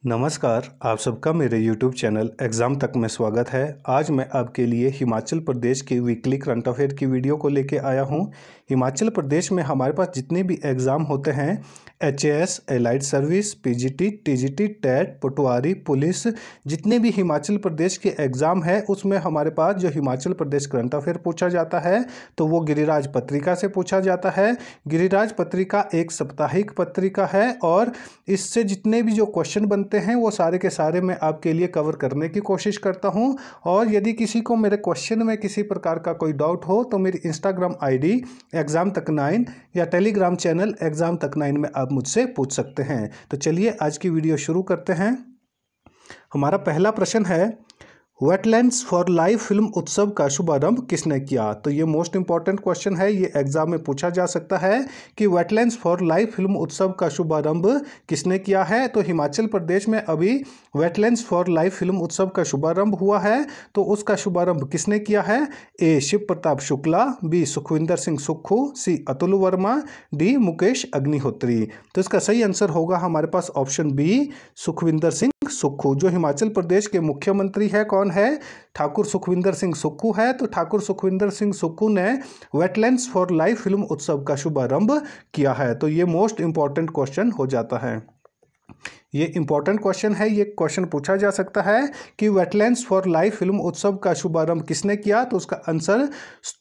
नमस्कार, आप सबका मेरे YouTube चैनल एग्ज़ाम तक में स्वागत है। आज मैं आपके लिए हिमाचल प्रदेश की वीकली करंट अफेयर की वीडियो को लेके आया हूं। हिमाचल प्रदेश में हमारे पास जितने भी एग्ज़ाम होते हैं, HAS, allied service, PGT, TGT, TET, patwari, police, जितने भी हिमाचल प्रदेश के एग्ज़ाम है उसमें हमारे पास जो हिमाचल प्रदेश करंट अफेयर पूछा जाता है तो वो गिरिराज पत्रिका से पूछा जाता है। गिरिराज पत्रिका एक साप्ताहिक पत्रिका है और इससे जितने भी जो क्वेश्चन बनते हैं वो सारे के सारे मैं आपके लिए कवर करने की कोशिश करता हूं। और यदि किसी को मेरे क्वेश्चन में किसी प्रकार का कोई डाउट हो तो मेरी इंस्टाग्राम ID एग्ज़ाम तक 9 या टेलीग्राम चैनल एग्ज़ाम तक 9 में आप मुझसे पूछ सकते हैं। तो चलिए आज की वीडियो शुरू करते हैं। हमारा पहला प्रश्न है, वेटलैंड्स फॉर लाइफ फिल्म उत्सव का शुभारंभ किसने किया? तो ये मोस्ट इंपॉर्टेंट क्वेश्चन है, ये एग्जाम में पूछा जा सकता है कि वेटलैंड्स फॉर लाइफ फिल्म उत्सव का शुभारंभ किसने किया है। तो हिमाचल प्रदेश में अभी वेटलैंड्स फॉर लाइफ फिल्म उत्सव का शुभारंभ हुआ है, तो उसका शुभारंभ किसने किया है? A. Shiv Pratap Shukla, B. Sukhvinder Singh Sukhu, C. Atul Verma, D. Mukesh Agnihotri. तो इसका सही आंसर होगा हमारे पास ऑप्शन B, सुखविंदर सिंह सुक्खू। जो हिमाचल प्रदेश के मुख्यमंत्री है कौन है? ठाकुर सुखविंदर सिंह सुक्खू है। तो ठाकुर सुखविंदर सिंह सुक्खू ने वेटलैंड्स फॉर लाइफ फिल्म उत्सव का शुभारंभ किया है। तो ये मोस्ट इंपॉर्टेंट क्वेश्चन हो जाता है। ये इंपॉर्टेंट क्वेश्चन है, ये क्वेश्चन पूछा जा सकता है कि वेटलैंड्स फॉर लाइफ फिल्म उत्सव का शुभारंभ किसने किया? तो उसका आंसर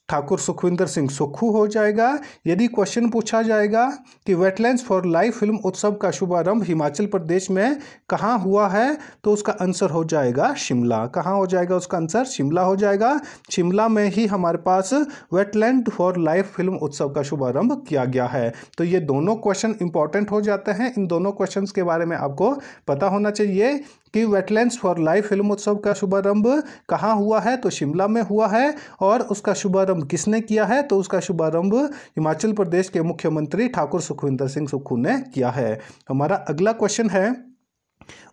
ठाकुर सुखविंदर सिंह सुक्खू हो जाएगा। यदि क्वेश्चन पूछा जाएगा कि वेटलैंड्स फॉर लाइफ फिल्म उत्सव का शुभारंभ हिमाचल प्रदेश में कहाँ हुआ है, तो उसका आंसर हो जाएगा शिमला। कहाँ हो जाएगा उसका आंसर? शिमला हो जाएगा। शिमला में ही हमारे पास वेटलैंड फॉर लाइफ फिल्म उत्सव का शुभारंभ किया गया है। तो ये दोनों क्वेश्चन इंपॉर्टेंट हो जाते हैं। इन दोनों क्वेश्चंस के बारे में आपको पता होना चाहिए कि वेटलैंड्स फॉर लाइफ फिल्म उत्सव का शुभारंभ कहाँ हुआ है, तो शिमला में हुआ है। और उसका शुभारंभ किसने किया है? तो उसका शुभारंभ हिमाचल प्रदेश के मुख्यमंत्री ठाकुर सुखविंदर सिंह सुक्खू ने किया है। हमारा अगला क्वेश्चन है,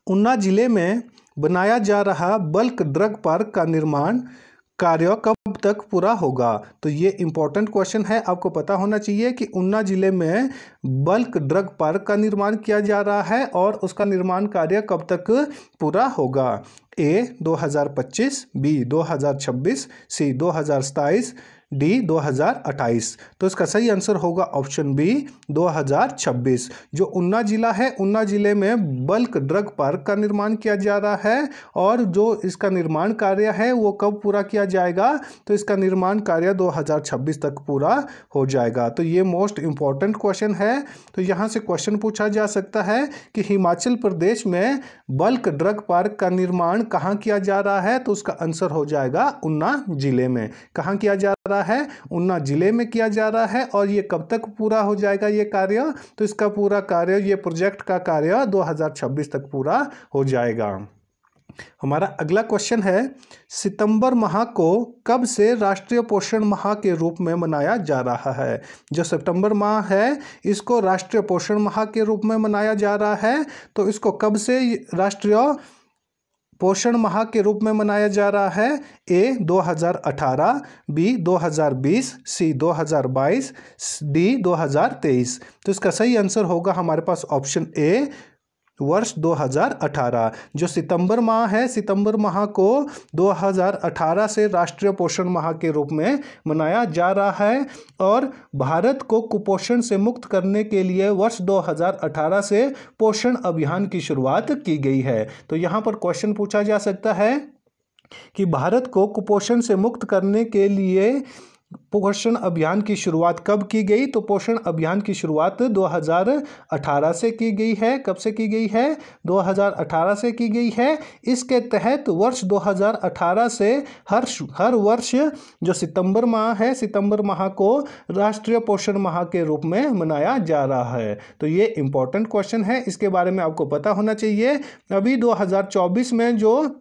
ऊना जिले में बनाया जा रहा बल्क ड्रग पार्क का निर्माण कार्य कब तक पूरा होगा? तो ये इंपॉर्टेंट क्वेश्चन है, आपको पता होना चाहिए कि ऊना जिले में बल्क ड्रग पार्क का निर्माण किया जा रहा है और उसका निर्माण कार्य कब तक पूरा होगा? A. 2025, B. 2026, C. 2027, D. 2028। तो इसका सही आंसर होगा ऑप्शन B, 2026। जो ऊना जिला है, ऊना जिले में बल्क ड्रग पार्क का निर्माण किया जा रहा है और जो इसका निर्माण कार्य है वो कब पूरा किया जाएगा? तो इसका निर्माण कार्य 2026 तक पूरा हो जाएगा। तो ये मोस्ट इंपॉर्टेंट क्वेश्चन है। तो यहाँ से क्वेश्चन पूछा जा सकता है कि हिमाचल प्रदेश में बल्क ड्रग पार्क का निर्माण कहाँ किया जा रहा है? तो उसका आंसर हो जाएगा ऊना जिले में। कहाँ किया जा रहा है? ऊना जिले में किया जा रहा है। और ये कब तक पूरा हो जाएगा ये कार्य? तो इसका पूरा कार्य, ये प्रोजेक्ट का कार्य 2026 तक पूरा हो जाएगा। हमारा अगला क्वेश्चन है, सितंबर माह को कब से राष्ट्रीय पोषण माह के रूप में मनाया जा रहा है? जो सितंबर माह है इसको राष्ट्रीय पोषण माह के रूप में मनाया जा रहा है। तो इसको कब से राष्ट्रीय पोषण माह के रूप में मनाया जा रहा है? A. 2018, B. 2020, C. 2022, D. 2023। तो इसका सही आंसर होगा हमारे पास ऑप्शन A, वर्ष 2018। जो सितंबर माह है, सितंबर माह को 2018 से राष्ट्रीय पोषण माह के रूप में मनाया जा रहा है और भारत को कुपोषण से मुक्त करने के लिए वर्ष 2018 से पोषण अभियान की शुरुआत की गई है। तो यहाँ पर क्वेश्चन पूछा जा सकता है कि भारत को कुपोषण से मुक्त करने के लिए पोषण अभियान की शुरुआत कब की गई? तो पोषण अभियान की शुरुआत 2018 से की गई है। कब से की गई है? 2018 से की गई है। इसके तहत वर्ष 2018 से हर वर्ष जो सितंबर माह है, सितंबर माह को राष्ट्रीय पोषण माह के रूप में मनाया जा रहा है। तो ये इंपॉर्टेंट क्वेश्चन है, इसके बारे में आपको पता होना चाहिए। अभी 2024 में जो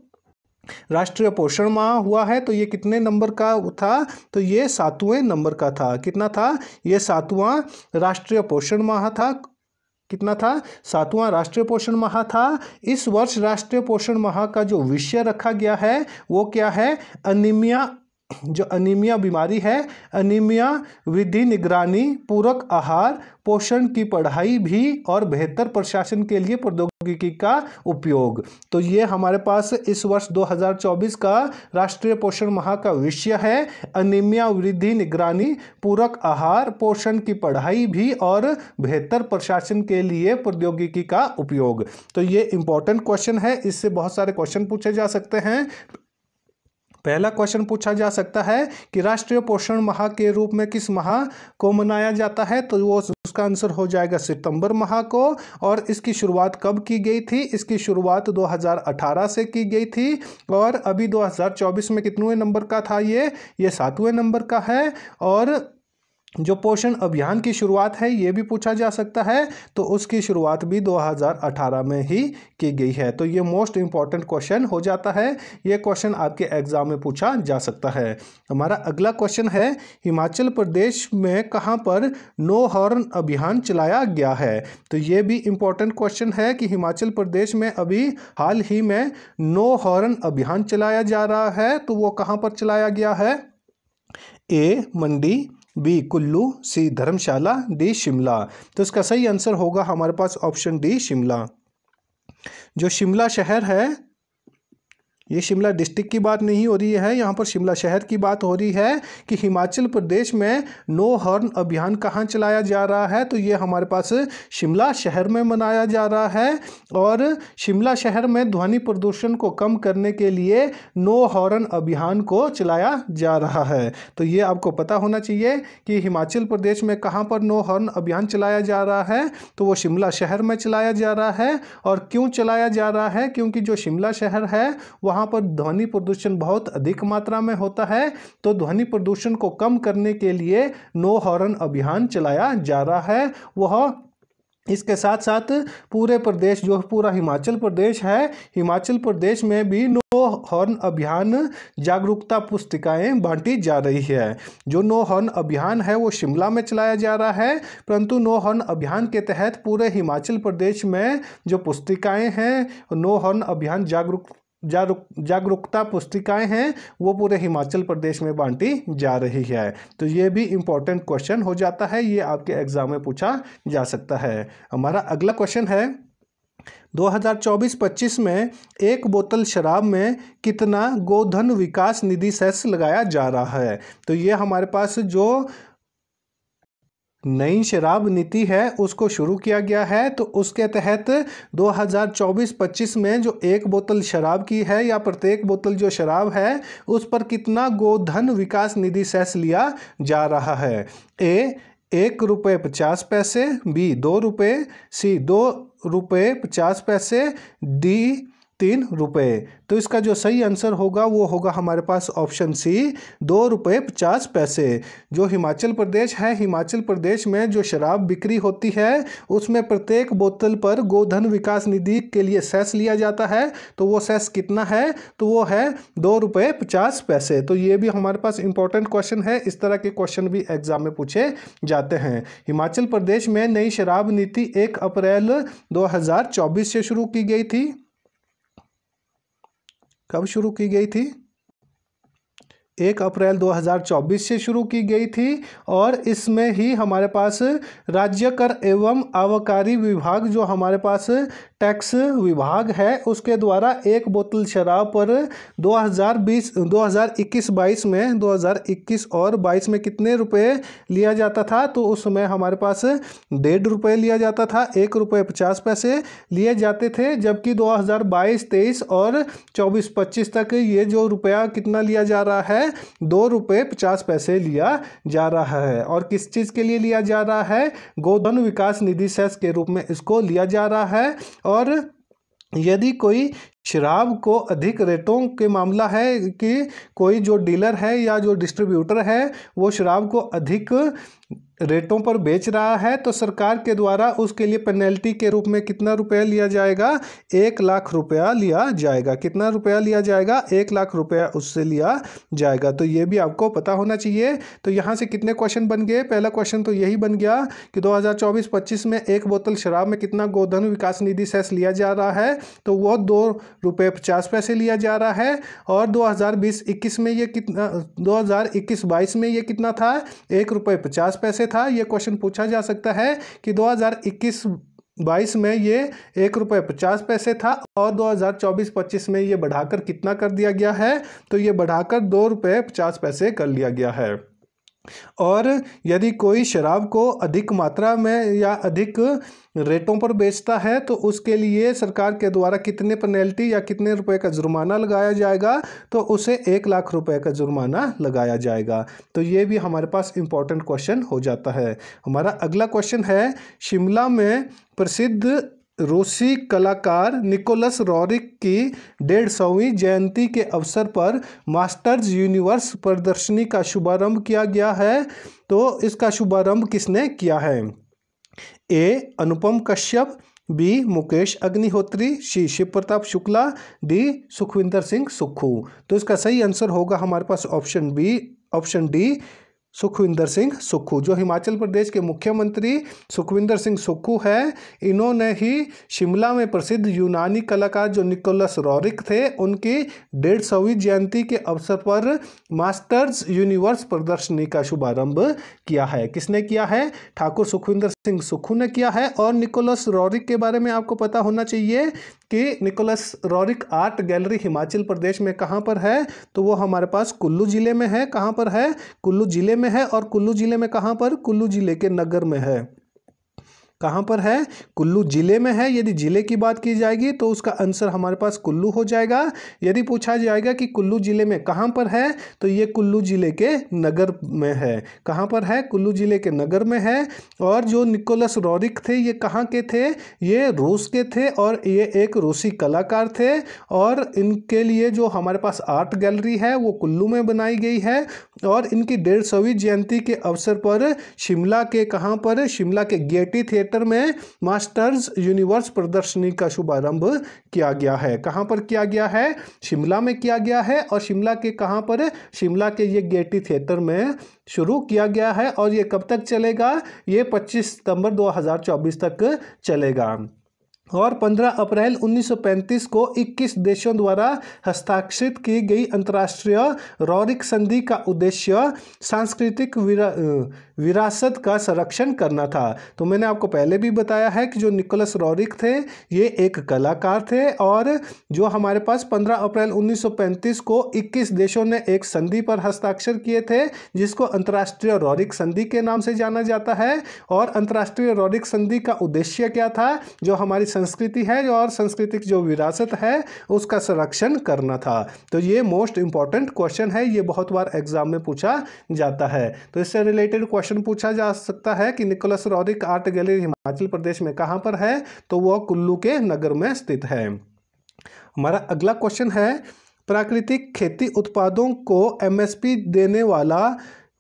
राष्ट्रीय पोषण माह हुआ है तो ये कितने नंबर का था? तो ये 7वें नंबर का था। कितना था? ये 7वां राष्ट्रीय पोषण माह था। कितना था? 7वां राष्ट्रीय पोषण माह था। इस वर्ष राष्ट्रीय पोषण माह का जो विषय रखा गया है वो क्या है? अनीमिया जो अनीमिया बीमारी है, अनीमिया, विधि निगरानी, पूरक आहार, पोषण की पढ़ाई भी और बेहतर प्रशासन के लिए प्रौद्योगिकी का उपयोग। तो ये हमारे पास इस वर्ष 2024 का राष्ट्रीय पोषण माह का विषय है, अनीमिया, वृद्धि निगरानी, पूरक आहार, पोषण की पढ़ाई भी और बेहतर प्रशासन के लिए प्रौद्योगिकी का उपयोग। तो ये इंपॉर्टेंट क्वेश्चन है, इससे बहुत सारे क्वेश्चन पूछे जा सकते हैं। पहला क्वेश्चन पूछा जा सकता है कि राष्ट्रीय पोषण माह के रूप में किस माह को मनाया जाता है, तो वो उसका आंसर हो जाएगा सितंबर माह को। और इसकी शुरुआत कब की गई थी? इसकी शुरुआत 2018 से की गई थी और अभी 2024 में कितने नंबर का था ये 7वें नंबर का है। और जो पोषण अभियान की शुरुआत है ये भी पूछा जा सकता है, तो उसकी शुरुआत भी 2018 में ही की गई है। तो ये मोस्ट इंपॉर्टेंट क्वेश्चन हो जाता है, ये क्वेश्चन आपके एग्जाम में पूछा जा सकता है। हमारा अगला क्वेश्चन है, हिमाचल प्रदेश में कहाँ पर नो हॉर्न अभियान चलाया गया है? तो ये भी इंपॉर्टेंट क्वेश्चन है कि हिमाचल प्रदेश में अभी हाल ही में नो हॉर्न अभियान चलाया जा रहा है, तो वो कहाँ पर चलाया गया है? ए मंडी, बी कुल्लू, सी धर्मशाला, डी शिमला। तो इसका सही आंसर होगा हमारे पास ऑप्शन डी शिमला। जो शिमला शहर है, ये शिमला डिस्ट्रिक्ट की बात नहीं हो रही है, यहाँ पर शिमला शहर की बात हो रही है कि हिमाचल प्रदेश में नो हॉर्न अभियान कहाँ चलाया जा रहा है, तो ये हमारे पास शिमला शहर में मनाया जा रहा है। और शिमला शहर में ध्वनि प्रदूषण को कम करने के लिए नो हॉर्न अभियान को चलाया जा रहा है। तो ये आपको पता होना चाहिए कि हिमाचल प्रदेश में कहाँ पर नो हॉर्न अभियान चलाया जा रहा है, तो वो शिमला शहर में चलाया जा रहा है। और क्यों चलाया जा रहा है? क्योंकि जो शिमला शहर है वहाँ पर ध्वनि प्रदूषण बहुत अधिक मात्रा में होता है, तो ध्वनि प्रदूषण को कम करने के लिए नो हॉर्न अभियान चलाया जा रहा है। वह इसके साथ साथ पूरे प्रदेश, जो पूरा हिमाचल प्रदेश है, हिमाचल प्रदेश में भी नो हॉर्न अभियान जागरूकता पुस्तिकाएं बांटी जा रही है। जो नो हॉर्न अभियान है वो शिमला में चलाया जा रहा है, परंतु नो हॉर्न अभियान के तहत पूरे हिमाचल प्रदेश में जो पुस्तिकाएं हैं, नो हॉर्न अभियान जागरूकता पुस्तिकाएं हैं, वो पूरे हिमाचल प्रदेश में बांटी जा रही है। तो ये भी इम्पोर्टेंट क्वेश्चन हो जाता है, ये आपके एग्जाम में पूछा जा सकता है। हमारा अगला क्वेश्चन है, 2024-25 में एक बोतल शराब में कितना गोधन विकास निधि सेस लगाया जा रहा है? तो ये हमारे पास जो नई शराब नीति है उसको शुरू किया गया है, तो उसके तहत 2024-25 में जो एक बोतल शराब की है या प्रत्येक बोतल जो शराब है उस पर कितना गोधन विकास निधि सेस लिया जा रहा है? ए 1 रुपये 50 पैसे, बी 2 रुपये, सी 2 रुपये 50 पैसे, डी 3 रुपये। तो इसका जो सही आंसर होगा वो होगा हमारे पास ऑप्शन सी 2 रुपये 50 पैसे। जो हिमाचल प्रदेश है, हिमाचल प्रदेश में जो शराब बिक्री होती है उसमें प्रत्येक बोतल पर गोधन विकास निधि के लिए सेस लिया जाता है, तो वो सेस कितना है? तो वो है 2 रुपये 50 पैसे। तो ये भी हमारे पास इंपॉर्टेंट क्वेश्चन है, इस तरह के क्वेश्चन भी एग्जाम में पूछे जाते हैं। हिमाचल प्रदेश में नई शराब नीति 1 अप्रैल 2024 से शुरू की गई थी। कब शुरू की गई थी? 1 अप्रैल 2024 से शुरू की गई थी। और इसमें ही हमारे पास राज्य कर एवं आबकारी विभाग, जो हमारे पास टैक्स विभाग है, उसके द्वारा एक बोतल शराब पर 2021-22 में 2021 और 22 में कितने रुपए लिया जाता था? तो उस समय हमारे पास 1.5 रुपये लिया जाता था, 1 रुपये 50 पैसे लिए जाते थे। जबकि 2022-23 और 24-25 तक ये जो रुपया कितना लिया जा रहा है? 2 रुपये 50 पैसे लिया जा रहा है। और किस चीज़ के लिए लिया जा रहा है? गोधन विकास निधि सेस के रूप में इसको लिया जा रहा है। और यदि कोई शराब को अधिक रेटों के मामला है कि कोई जो डीलर है या जो डिस्ट्रीब्यूटर है वो शराब को अधिक रेटों पर बेच रहा है, तो सरकार के द्वारा उसके लिए पेनल्टी के रूप में कितना रुपया लिया जाएगा? 1 लाख रुपया लिया जाएगा। कितना रुपया लिया जाएगा? 1 लाख रुपया उससे लिया जाएगा। तो ये भी आपको पता होना चाहिए। तो यहाँ से कितने क्वेश्चन बन गए? पहला क्वेश्चन तो यही बन गया कि 2024-25 में एक बोतल शराब में कितना गोधन विकास निधि सेस लिया जा रहा है, तो वो 2 रुपये 50 पैसे लिया जा रहा है। और 2020-21 में ये कितना, 2021-22 में ये कितना था, 1 रुपये 50 पैसे था। ये क्वेश्चन पूछा जा सकता है कि 2021-22 में ये 1 रुपये 50 पैसे था और 2024-25 में ये बढ़ाकर कितना कर दिया गया है, तो ये बढ़ाकर 2 रुपये 50 पैसे कर लिया गया है। और यदि कोई शराब को अधिक मात्रा में या अधिक रेटों पर बेचता है तो उसके लिए सरकार के द्वारा कितने पेनल्टी या कितने रुपए का जुर्माना लगाया जाएगा, तो उसे 1 लाख रुपए का जुर्माना लगाया जाएगा। तो ये भी हमारे पास इम्पोर्टेंट क्वेश्चन हो जाता है। हमारा अगला क्वेश्चन है, शिमला में प्रसिद्ध रूसी कलाकार निकोलस रोरिक की 150वीं जयंती के अवसर पर मास्टर्स यूनिवर्स प्रदर्शनी का शुभारंभ किया गया है। तो इसका शुभारंभ किसने किया है? A Anupam Kashyap, B Mukesh Agnihotri, C Shiv Pratap Shukla, D Sukhvinder Singh Sukhu. तो इसका सही आंसर होगा हमारे पास option B, option D, Sukhvinder Singh Sukhu. जो हिमाचल प्रदेश के मुख्यमंत्री सुखविंदर सिंह सुक्खू है, इन्होंने ही शिमला में प्रसिद्ध यूनानी कलाकार जो निकोलस रोरिक थे, उनकी 150वीं जयंती के अवसर पर मास्टर्स यूनिवर्स प्रदर्शनी का शुभारंभ किया है। किसने किया है? ठाकुर सुखविंदर सिंह सुक्खू ने किया है। और निकोलस रोरिक के बारे में आपको पता होना चाहिए कि Nicholas Roerich art gallery Himachal Pradesh में कहाँ पर है, तो वो हमारे पास कुल्लू जिले में है। कहाँ पर है? कुल्लू जिले में है। और कुल्लू जिले में कहाँ पर? कुल्लू जिले के नगर में है। कहाँ पर है? कुल्लू जिले में है। यदि जिले की बात की जाएगी तो उसका आंसर हमारे पास कुल्लू हो जाएगा। यदि पूछा जाएगा कि कुल्लू जिले में कहाँ पर है, तो ये कुल्लू जिले के नगर में है। कहाँ पर है? कुल्लू जिले के नगर में है। और जो निकोलस रोरिक थे, ये कहाँ के थे? ये रूस के थे और ये एक रूसी कलाकार थे। और इनके लिए जो हमारे पास आर्ट गैलरी है वो कुल्लू में बनाई गई है। और इनकी 150वीं जयंती के अवसर पर शिमला के कहाँ पर? शिमला के गेयटी थिएटर में मास्टर्स यूनिवर्स प्रदर्शनी का शुभारंभ किया गया है। कहां पर किया गया है? शिमला में किया गया है। और शिमला के कहां पर? शिमला के ये गेयटी थिएटर में शुरू किया गया है। और ये कब तक चलेगा? ये 25 सितंबर 2024 तक चलेगा। और 15 अप्रैल 1935 को 21 देशों द्वारा हस्ताक्षरित की गई अंतर्राष्ट्रीय रोरिक संधि का उद्देश्य सांस्कृतिक विरासत का संरक्षण करना था। तो मैंने आपको पहले भी बताया है कि जो निकोलस रोरिक थे, ये एक कलाकार थे। और जो हमारे पास 15 अप्रैल 1935 को 21 देशों ने एक संधि पर हस्ताक्षर किए थे, जिसको अंतर्राष्ट्रीय रोरिक संधि के नाम से जाना जाता है। और अंतर्राष्ट्रीय रोरिक संधि का उद्देश्य क्या था? जो हमारी संस्कृति है और सांस्कृतिक जो विरासत है उसका संरक्षण करना था। तो ये मोस्ट इंपॉर्टेंट क्वेश्चन है, ये बहुत बार एग्जाम में पूछा जाता है। तो इससे रिलेटेड क्वेश्चन पूछा जा सकता है कि Nicholas Roerich art gallery Himachal Pradesh में कहां पर है, तो वह कुल्लू के नगर में स्थित है। हमारा अगला क्वेश्चन है, प्राकृतिक खेती उत्पादों को एमएसपी देने वाला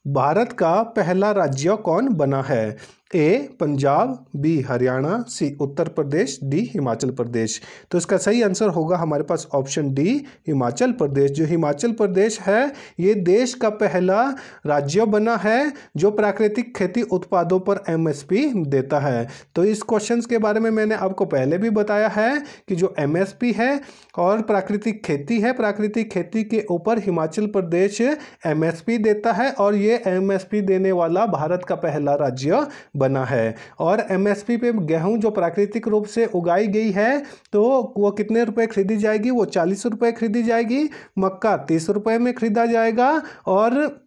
भारत का पहला राज्य कौन बना है? ए पंजाब, बी हरियाणा, सी उत्तर प्रदेश, डी हिमाचल प्रदेश। तो इसका सही आंसर होगा हमारे पास ऑप्शन डी, हिमाचल प्रदेश। जो हिमाचल प्रदेश है ये देश का पहला राज्य बना है जो प्राकृतिक खेती उत्पादों पर एमएसपी देता है। तो इस क्वेश्चन के बारे में मैंने आपको पहले भी बताया है कि जो एमएसपी है और प्राकृतिक खेती है, प्राकृतिक खेती के ऊपर हिमाचल प्रदेश एमएसपी देता है और ये एमएसपी देने वाला भारत का पहला राज्य बना है। और एमएसपी पे गेहूं जो प्राकृतिक रूप से उगाई गई है तो वो कितने रुपए खरीदी जाएगी? वो 40 रुपए खरीदी जाएगी। मक्का 30 रुपए में खरीदा जाएगा। और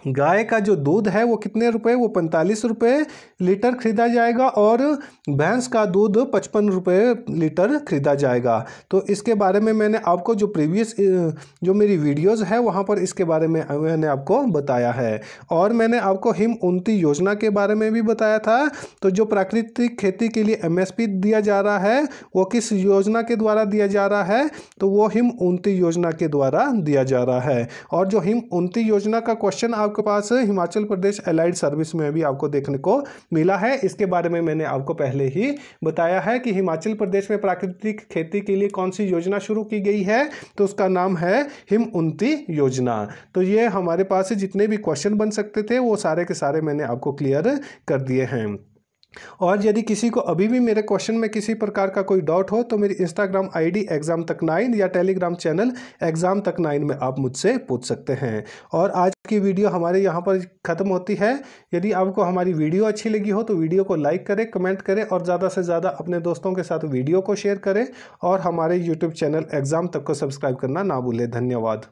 गाय का जो दूध है वो कितने रुपए? वो 45 रुपए लीटर खरीदा जाएगा। और भैंस का दूध 55 रुपए लीटर खरीदा जाएगा। तो इसके बारे में मैंने आपको जो प्रीवियस जो मेरी वीडियोस है वहाँ पर इसके बारे में मैंने आपको बताया है। और मैंने आपको हिम उन्नति योजना के बारे में भी बताया था। तो जो प्राकृतिक खेती के लिए एमएसपी दिया जा रहा है वो किस योजना के द्वारा दिया जा रहा है? तो वो हिम उन्नति योजना के द्वारा दिया जा रहा है। और जो हिम उन्नति योजना का क्वेश्चन आपके पास हिमाचल प्रदेश एलाइड सर्विस में भी आपको देखने को मिला है। इसके बारे में मैंने आपको पहले ही बताया है कि हिमाचल प्रदेश में प्राकृतिक खेती के लिए कौन सी योजना शुरू की गई है, तो उसका नाम है हिम उन्नति योजना। तो ये हमारे पास जितने भी क्वेश्चन बन सकते थे वो सारे के सारे मैंने आपको क्लियर कर दिए हैं। और यदि किसी को अभी भी मेरे क्वेश्चन में किसी प्रकार का कोई डाउट हो तो मेरी इंस्टाग्राम आईडी एग्जाम तक 9 या टेलीग्राम चैनल एग्जाम तक 9 में आप मुझसे पूछ सकते हैं। और आज की वीडियो हमारे यहाँ पर ख़त्म होती है। यदि आपको हमारी वीडियो अच्छी लगी हो तो वीडियो को लाइक करें, कमेंट करें और ज़्यादा से ज़्यादा अपने दोस्तों के साथ वीडियो को शेयर करें और हमारे यूट्यूब चैनल एग्जाम तक को सब्सक्राइब करना ना भूलें। धन्यवाद।